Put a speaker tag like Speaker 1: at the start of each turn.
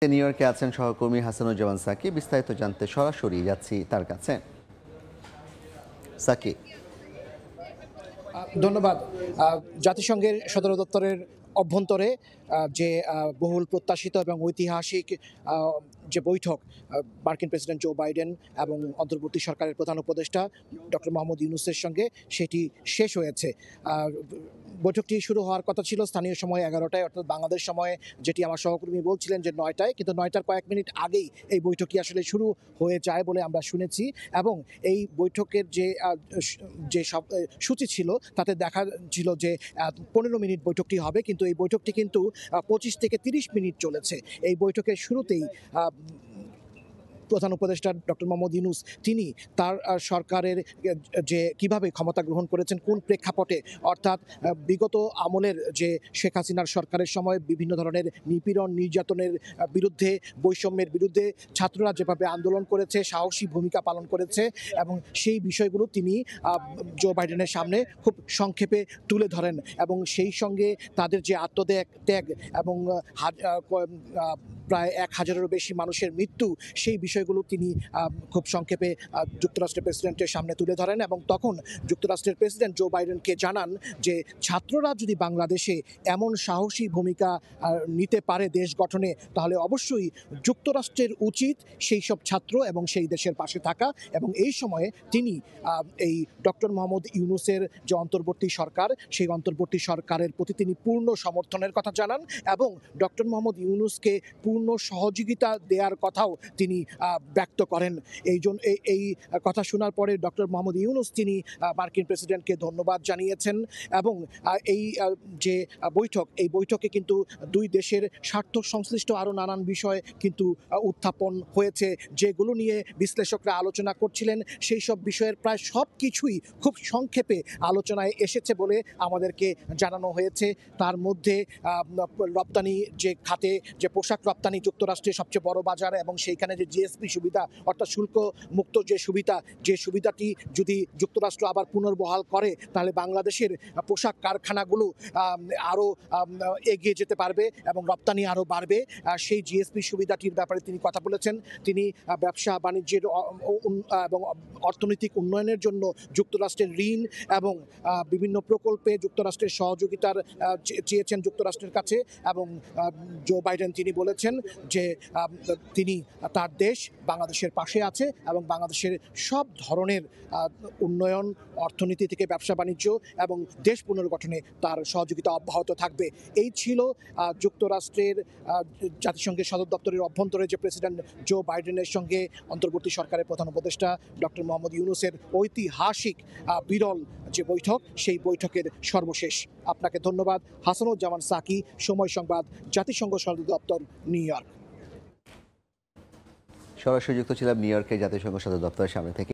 Speaker 1: New ইয়র্কে আছেন সহকর্মী হাসানুজ্জামান সাকি। বিস্তারিত জানতে সরাসরি যাচ্ছি তার কাছে। সাকি,
Speaker 2: ধন্যবাদ। জাতিসংঘের সদর দপ্তরের অভ্যন্তরে যে বহুল প্রত্যাশিত এবং ঐতিহাসিক যে বৈঠক মার্কিন প্রেসিডেন্ট জো বাইডেন এবং অন্তর্বর্তী সরকারের প্রধান উপদেষ্টা ডক্টর মোহাম্মদ ইউনূসের সঙ্গে সেটি শেষ হয়েছে। বৈঠকটি শুরু হওয়ার কথা ছিল স্থানীয় সময় 11টায়, অর্থাৎ বাংলাদেশ সময়ে, যেটি আমার সহকর্মী বলছিলেন যে 9টায়, কিন্তু 9টার কয়েক মিনিট আগেই এই বৈঠকটি আসলে শুরু হয়ে যায় বলে আমরা শুনেছি। এবং এই বৈঠকের যে সব সূচি ছিল তাতে দেখা ছিল যে 15 মিনিট বৈঠকটি হবে, কিন্তু এই বৈঠকটি কিন্তু 25 থেকে 30 মিনিট চলেছে। এই বৈঠকের শুরুতেই প্রধান উপদেষ্টা ডক্টর মোহাম্মদ ইউনূস তিনি তার সরকারের যে কিভাবে ক্ষমতা গ্রহণ করেছেন, কোন প্রেক্ষাপটে, অর্থাৎ বিগত আমলের যে শেখ হাসিনার সরকারের সময় বিভিন্ন ধরনের নিপীড়ন নির্যাতনের বিরুদ্ধে, বৈষম্যের বিরুদ্ধে ছাত্ররা যেভাবে আন্দোলন করেছে, সাহসী ভূমিকা পালন করেছে, এবং সেই বিষয়গুলো তিনি জো বাইডেনের সামনে খুব সংক্ষেপে তুলে ধরেন। এবং সেই সঙ্গে তাদের যে ত্যাগ এবং প্রায় 1000-এরও বেশি মানুষের মৃত্যু, সেই বিষয়গুলো তিনি খুব সংক্ষেপে যুক্তরাষ্ট্রের প্রেসিডেন্টের সামনে তুলে ধরেন। এবং তখন যুক্তরাষ্ট্রের প্রেসিডেন্ট জো বাইডেনকে জানান যে ছাত্ররা যদি বাংলাদেশে এমন সাহসী ভূমিকা নিতে পারে দেশ গঠনে, তাহলে অবশ্যই যুক্তরাষ্ট্রের উচিত সেই সব ছাত্র এবং সেই দেশের পাশে থাকা। এবং এই সময়ে তিনি এই ডক্টর মোহাম্মদ ইউনূসের যে অন্তর্বর্তী সরকার, সেই অন্তর্বর্তী সরকারের প্রতি তিনি পূর্ণ সমর্থনের কথা জানান এবং ডক্টর মোহাম্মদ ইউনূসকে পূর্ণ সহযোগিতা দেওয়ার কথাও তিনি ব্যক্ত করেন। এই কথা শোনার পরে ডক্টর মোহাম্মদ ইউনূস তিনি মার্কিন প্রেসিডেন্টকে ধন্যবাদ জানিয়েছেন। এবং এই যে বৈঠক, এই বৈঠকে কিন্তু দুই দেশের স্বার্থ সংশ্লিষ্ট আরও নানান বিষয় কিন্তু উত্থাপন হয়েছে, যেগুলো নিয়ে বিশ্লেষকরা আলোচনা করছিলেন। সেই সব বিষয়ের প্রায় সব কিছুই খুব সংক্ষেপে আলোচনায় এসেছে বলে আমাদেরকে জানানো হয়েছে। তার মধ্যে রপ্তানি যে খাতে, যে পোশাক রপ্তানি যুক্তরাষ্ট্রের সবচেয়ে বড় বাজার, এবং সেইখানে যে জিএসপি সুবিধা, অর্থাৎ শুল্ক মুক্ত যে সুবিধাটি যদি যুক্তরাষ্ট্র আবার পুনর্বহাল করে, তাহলে বাংলাদেশের পোশাক কারখানাগুলো আরও এগিয়ে যেতে পারবে এবং রপ্তানি আরও বাড়বে। সেই জিএসপি সুবিধাটির ব্যাপারে তিনি কথা বলেছেন। তিনি ব্যবসা বাণিজ্যের এবং অর্থনৈতিক উন্নয়নের জন্য যুক্তরাষ্ট্রের ঋণ এবং বিভিন্ন প্রকল্পে যুক্তরাষ্ট্রের সহযোগিতার চেয়েছেন যুক্তরাষ্ট্রের কাছে। এবং জো বাইডেন তিনি বলেছেন যে তিনি তার দেশ বাংলাদেশের পাশে আছে এবং বাংলাদেশের সব ধরনের উন্নয়ন, অর্থনীতি থেকে ব্যবসা বাণিজ্য এবং দেশ পুনর্গঠনে তার সহযোগিতা অব্যাহত থাকবে। এই ছিল যুক্তরাষ্ট্রের জাতিসংঘের সদর দপ্তরের অভ্যন্তরে যে প্রেসিডেন্ট জো বাইডেনের সঙ্গে অন্তর্বর্তী সরকারের প্রধান উপদেষ্টা ডক্টর মোহাম্মদ ইউনূসের ঐতিহাসিক বিরল যে বৈঠক, সেই বৈঠকের সর্বশেষ। আপনাকে ধন্যবাদ। হাসানুজ্জামান সাকি, সময় সংবাদ, জাতিসংঘ সদর দপ্তর, নিউ ইয়র্ক।
Speaker 1: সরাসরি যুক্ত ছিলাম নিউ ইয়র্কের জাতিসংঘ সদর দপ্তরের সামনে থেকে।